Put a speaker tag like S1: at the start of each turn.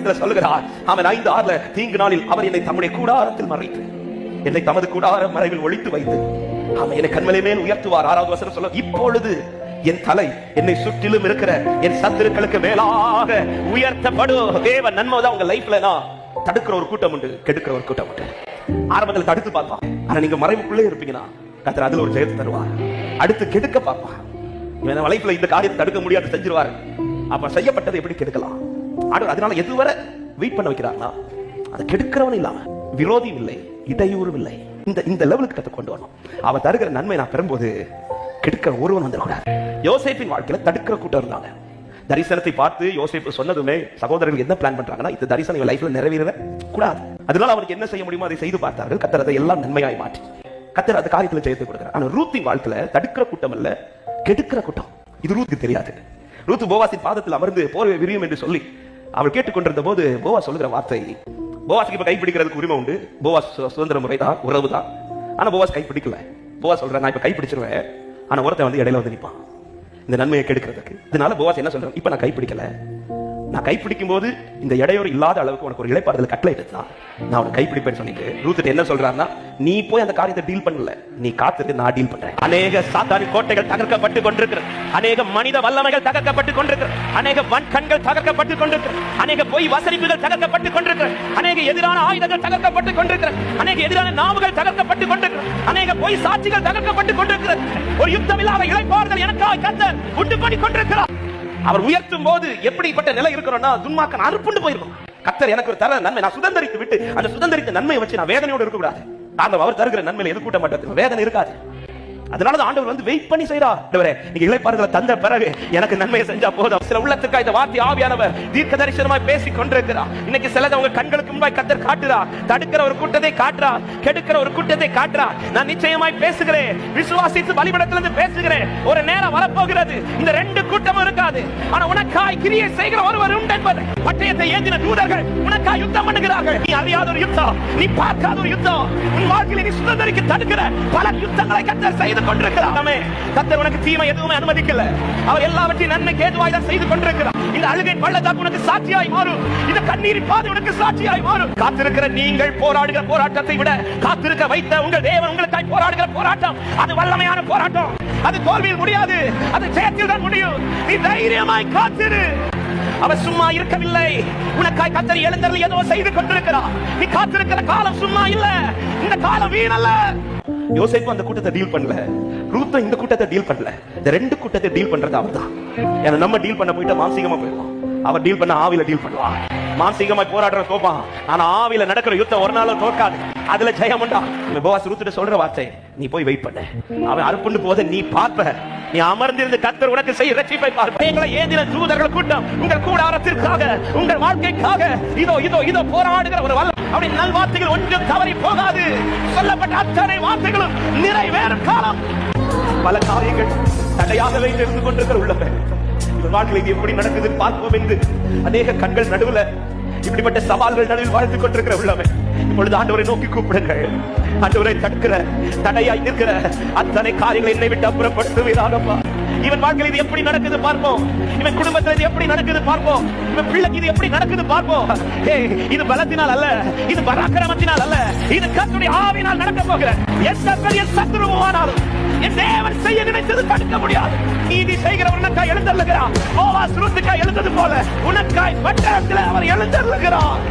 S1: வேதத்தில் சொல்லுகிறார். அவன் 5:6 தீங்கு நாளில் அவர் என்னை தம்முடைய கூடாரத்தில் மறைத்து என்னை தமது கூடார மறைவில் ஒளித்து வைத்து அவன் என்னை கண்மலை மேல் உயர்த்துவார். 6வது வசனம் சொல்ல, இப்பொழுது என் தலை என்னை சுற்றிலும் இருக்கிற என் சத்துருக்களுக்கு மேலாக உயர்த்தப்படும். தேவ நன்மை தான் உங்க லைஃப்ல தடுக்கிற ஒரு கூட்டம் உண்டு, கெடுக்கிற ஒரு கூட்டம் உண்டு. ஆரம்பத்தில் தடுத்து பார்ப்பான், ஆனா நீங்க மறைவுக்குள்ளே இருப்பீங்கன்னா கர்த்தர் அதுல ஒரு ஜெயத்தை தருவார். அடுத்து கெடுக்க பார்ப்பான், இவன் லைஃப்ல இந்த காரியத்தை தடுக்க முடியாது செஞ்சிருவாரு. அப்ப செய்யப்பட்டதை எப்படி கெடுக்கலாம்? அதனால எதுவரை வெயிட் பண்ண வைக்கிறாங்கன்னா, அதை கெடுக்கிறவன் இல்லாம விரோதியும் இல்லை, இடையூறும் இல்லை, இந்த லெவலுக்கு கத்து கொண்டு வரணும். அவன் தருகிற நன்மை நான் பெறும்போது கெடுக்கிற ஒருவன் வந்துடக்கூடாது. யோசேப்பின் வாழ்க்கையில தடுக்கிற கூட்டம் இருந்தாங்க. தரிசனத்தை பார்த்து யோசேப்பு சொன்னதுமே சகோதரர்கள் என்ன பிளான் பண்றாங்கன்னா, இந்த தரிசனம் லைஃப்ல நிறைவேற கூடாது. அதனால அவனுக்கு என்ன செய்ய முடியுமோ அதை செய்து பார்த்தார்கள். கர்த்தர் அதை எல்லாம் நன்மையாய் மாற்றி கர்த்தர் அந்த காரியத்துல ஜெயத்தை கொடுக்கிறார். ஆனா ரூத்தின் வாழ்க்கையில தடுக்கிற கூட்டம் அல்ல, கெடுக்கிற கூட்டம். இது ரூத்துக்கு தெரியாது. ரூத்து போவாசின் பாதத்தில் அமர்ந்து போர்வை விரியும் என்று சொல்லி அவள் கேட்டுக்கொண்டிருந்த போது போவாஸ் சொல்லுகிற வார்த்தை, போவாஸுக்கு இப்ப கைப்பிடிக்கிறதுக்கு உரிமை உண்டு, போவாஸ் சுதந்திர முறை தான், உறவு தான். ஆனா போவாஸ் கைப்பிடிக்கல. போவாஸ் சொல்ற, நான் இப்ப கைப்பிடிச்சிருவேன், ஆனா ஒருத்தன் வந்து இடையில வந்து நிற்பான் இந்த நன்மையை கெடுக்கிறதுக்கு. இதனால போவாஸ் என்ன சொல்றேன், இப்ப நான் கைப்பிடிக்கல, நான் கைப்பிடிக்கும் போது இந்த இடையூறு இல்லாத அளவுக்கு உனக்கு ஒரு இளைப்பாறுதல் கட்டளை எடுத்தான், நான் உனக்கு கைப்பிடிப்பேன்னு சொல்லிட்டு ரூத்துட்டு என்ன சொல்றாருன்னா, நீ போய் அந்த காரியத்தை டீல் பண்ணல, நீ காத்துட்டு நான் டீல் பண்றேன். அநேக சாத்தானின் கோட்டைகள் தகர்க்கப்பட்டு கொண்டிருக்கிறது, அநேக மனித வல்லமைகள் தகர்க்கப்பட்டு கொண்டிருக்கிறது, அநேக வன்கண்கள் தகர்க்கப்பட்டு கொண்டிருக்கிறது, அநேக பொய் வசனிப்புகள் தகர்க்கப்பட்டு கொண்டிருக்கிறது, அநேக எதிரான ஆயுதங்கள் தகர்க்கப்பட்டு கொண்டிருக்கிறது, அநேக எதிரான நாவுகள் தகர்க்கப்பட்டு கொண்டிருக்கிறது, அநேக பொய் சாட்சிகள் தகர்க்கப்பட்டு கொண்டிருக்கிறது. ஒரு யுத்தமில்லாத இளைப்பாறுதல் எனக்காக கர்த்தர் உண்டு பண்ணி கொண்டிருக்கிறார். அவர் உயர்த்தும் போது எப்படிப்பட்ட நிலை இருக்கிறோம்னா, துன்மார்க்கன் அறுப்புண்டு போயிருக்கும். கர்த்தர் எனக்கு ஒரு தர நன்மை நான் சுதந்திரித்து விட்டு அந்த சுதந்திரித்த நன்மையை வச்சு நான் வேதனையோடு இருக்க கூடாது. அவர் தருகிற நன்மையில எது கூட்ட மாட்டேன், வேதனை இருக்காது. அதனாலதான் ஆண்டவர் வந்து வெயிட் பண்ணி செய்றார். நீங்க இளைப்பாறுதலை தந்த பிறகு எனக்கு நன்மையை செஞ்சா போதும். சில உள்ளத்துக்கு இந்த வார்த்தை ஆவியானவர் தீர்க்க தரிசனமாய் பேசிக் கொண்டிருக்கிறார். இன்னைக்கு சிலதை உங்க கண்களுக்கு முன்பாய் கர்த்தர் காட்டுறார். தடுக்கிற ஒரு கூட்டத்தை காட்டுறார், கெடுக்கிற ஒரு கூட்டத்தை காட்டுறார். நான் நிச்சயமாய் பேசுகிறேன், விசுவாசித்து பலிபீடத்திலிருந்து பேசுகிறேன். ஒரு நேரம் வரப்போகிறது, இந்த ரெண்டு கூட்டமும் இருக்காது. ஆனா உனக்காய் கிரியை செய்கிற ஒருவர் உண்டு என்பது பட்டயத்தை ஏந்தின தூதர்கள் உனக்காய் யுத்தம் பண்ணுகிறார்கள். நீ அறியாத ஒரு யுத்தம், நீ பார்க்காத ஒரு யுத்தம், உன் வாழ்க்கையில் நீ சுதந்திரிக்க தடுக்கிற பல யுத்தங்களை கர்த்தர் செய்து கொண்டிருக்கிறார். கர்த்தர் உனக்கு தீமை எதுவுமே அனுமதிக்கல, அவர் எல்லாவற்றையும் நன்மைக்கு ஏதுவாய் தான் செய்து கொண்டிருக்கிறார். இந்த அழுகை பள்ளத்தாக்கு உனக்கு சாட்சியாய் மாறும், இந்த கண்ணீர் பாதை உனக்கு சாட்சியாய் மாறும். காத்திருக்கிற நீங்கள் போராடுகிற போராட்டத்தை விட காத்திருக்க வைத்த உங்கள் தேவன் உங்களுக்காய் போராடுகிற போராட்டம் அது வல்லமையான போராட்டம். அது தோல்வியில் முடியாது, அது ஜெயத்தில் தான் முடியும். நீ தைரியமாய் காத்திரு. அவர் சும்மா இருக்கவில்லை, உனக்காய் கர்த்தர் எழுந்தருளி ஏதோ செய்து கொண்டிருக்கிறார். நீ காத்திருக்கிற காலம் சும்மா இல்ல, இந்த காலம் வீணல்ல. யோசேப்பு அந்த கூட்டத்தை டீல் பண்ணல, ரூத் இந்த கூட்டத்தை டீல் பண்ணல. இந்த ரெண்டு கூட்டத்தை டீல் பண்றது அவர்தான். ஏன்னா நம்ம டீல் பண்ண போயிட்டு மாம்சீகமா போயிடுவோம், அவர் டீல் பண்ண ஆவில டீல் பண்ணுவான். மாம்சீகமாய் போராடுற தோப்பான், ஆனா ஆவில நடக்கிற யுத்தம் ஒரு நாளும் தோற்காது, அதுல ஜெயம் உண்டா. போவாஸ் ரூத்துட்ட சொல்ற வார்த்தை, நீ போய் வெயிட் பண்ண, அவன் அறுப்புண்டு போத நீ பார்ப்ப, நீ அமர்ந்திருந்து கர்த்தர் உனக்கு செய்ய ரட்சிப்பை பார்ப்ப. எங்களை ஏந்தின தூதர்கள் கூட்டம் உங்கள் கூடாரத்திற்காக, உங்கள் வாழ்க்கைக்காக இதோ இதோ இதோ போராடுகிற ஒரு வல்லம். அப்படி நல் வார்த்தைகள் ஒன்றும் தவறி போகாது, சொல்லப்பட்ட அத்தனை வார்த்தைகளும் நிறைவேறும் காலம். பல காரியங்கள் தடையாகவே இருந்து கொண்டிருக்கிற உள்ளவன் வாழ்க்கையில் இது எப்படி நடக்குது பார்ப்போம் என்று அநேக கண்கள் நடுவுல இப்படிப்பட்ட சவால்கள் நடுவில் வாழ்ந்து கொண்டிருக்கிற உள்ளவன் இப்பொழுது ஆண்டவரை நோக்கி கூப்பிடுங்கள். ஆண்டவரை தடுக்கிற தடையாய் நிற்கிற அத்தனை காரியங்களை என்னை விட்டு அப்புறப்படுத்துவீராகப்பா. இவன் வாழ்க்கையில் இது எப்படி நடக்குது பார்ப்போம், இவன் குடும்பத்தில் இது எப்படி நடக்குது பார்ப்போம், இவன் பிள்ளைக்கு இது எப்படி நடக்குது பார்ப்போம். இது பலத்தினால் அல்ல, இது பராக்கிரமத்தினால் அல்ல, இது கர்த்தருடைய ஆவியினால் நடக்க போகிற சத்துருவானாலும் என் தேவன் செய்ய நினைத்தது தடுக்க முடியாது. நீதி செய்கிறவர் உனக்காய் எழுந்தருளுகிறார். போவாஸ் ரூத்துக்காய் எழுந்தது போல உனக்காய் பட்டணத்தில் அவர் எழுந்தருளுகிறார்.